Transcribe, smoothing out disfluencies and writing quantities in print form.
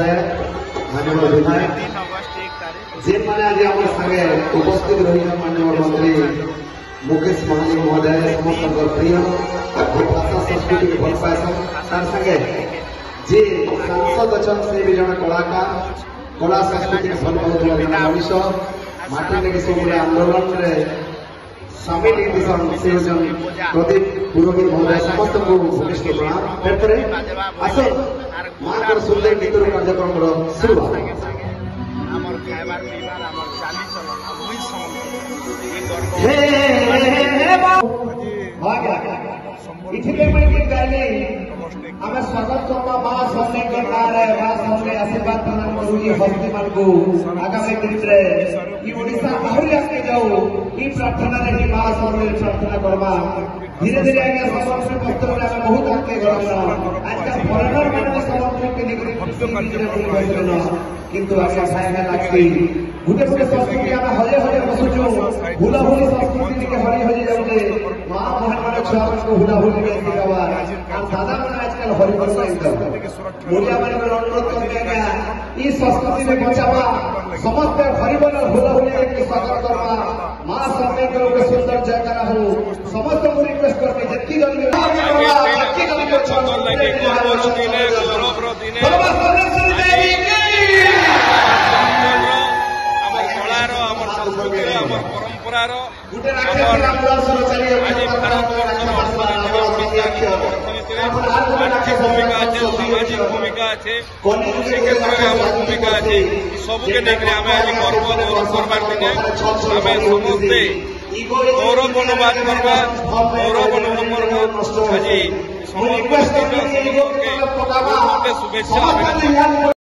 महोदय माननीय विधायक जे मैंने आज आम सागे उपस्थित रही माननीय मंत्री मुकेश महाजन महोदय समस्त प्रिय भाषा संस्कृति के भल पाएसन तार संगे जे सांसद अच्छा से भी जन कलाकार कला संस्कृति के भल पाउथला मनीष माटी लेके सब आंदोलन रे शामिल से प्रदीप पुरोहित महोदय समस्त को भूमिष्ठ प्रणाम तेरे आसो माँ को सुंदर गीत कार्यक्रम शुरुआत आम स्वागत करवा माँ सामने माँ सामने आशीर्वाद प्रदान करूँ हस्ती मान को आगामी दिन में ओडिशा आहरी आगे जाऊ ये प्रार्थना देखी माँ सामने प्रार्थना करवा धीरे धीरे आगे समर्थन पत्र में बहुत आगे गला आजकल फरेनर मैंने समर्थन के लिए किंतु आगे खाएगा लगती गोटे गोटे संस्कृति आम हजे हजे बसुचु हुला हुली संस्कृति के हरी हजी जाऊे माँ बहन मैंने छुआ को हुला हुली शिखावा दादा मैंने आजकल हरी हरी मुझे मैंने अनुरोध करते इस संस्कृति में बचावा समस्त हरिबल हुला हुली स्वागत करवा माँ सामने के सुंदर जयकारा हो समस्त को रिक्वेस्ट करके जितनी जल्दी परंपरार भूमिका अच्छे सामाजिक भूमिका अच्छे कृषि क्षेत्र में आम भूमिका अच्छे सबके लेकर आम आज गर्व करवार दिने आम समस्ते गौरव अनुवाद करवा गौरव अनुभव आज समस्त शुभेच्छा।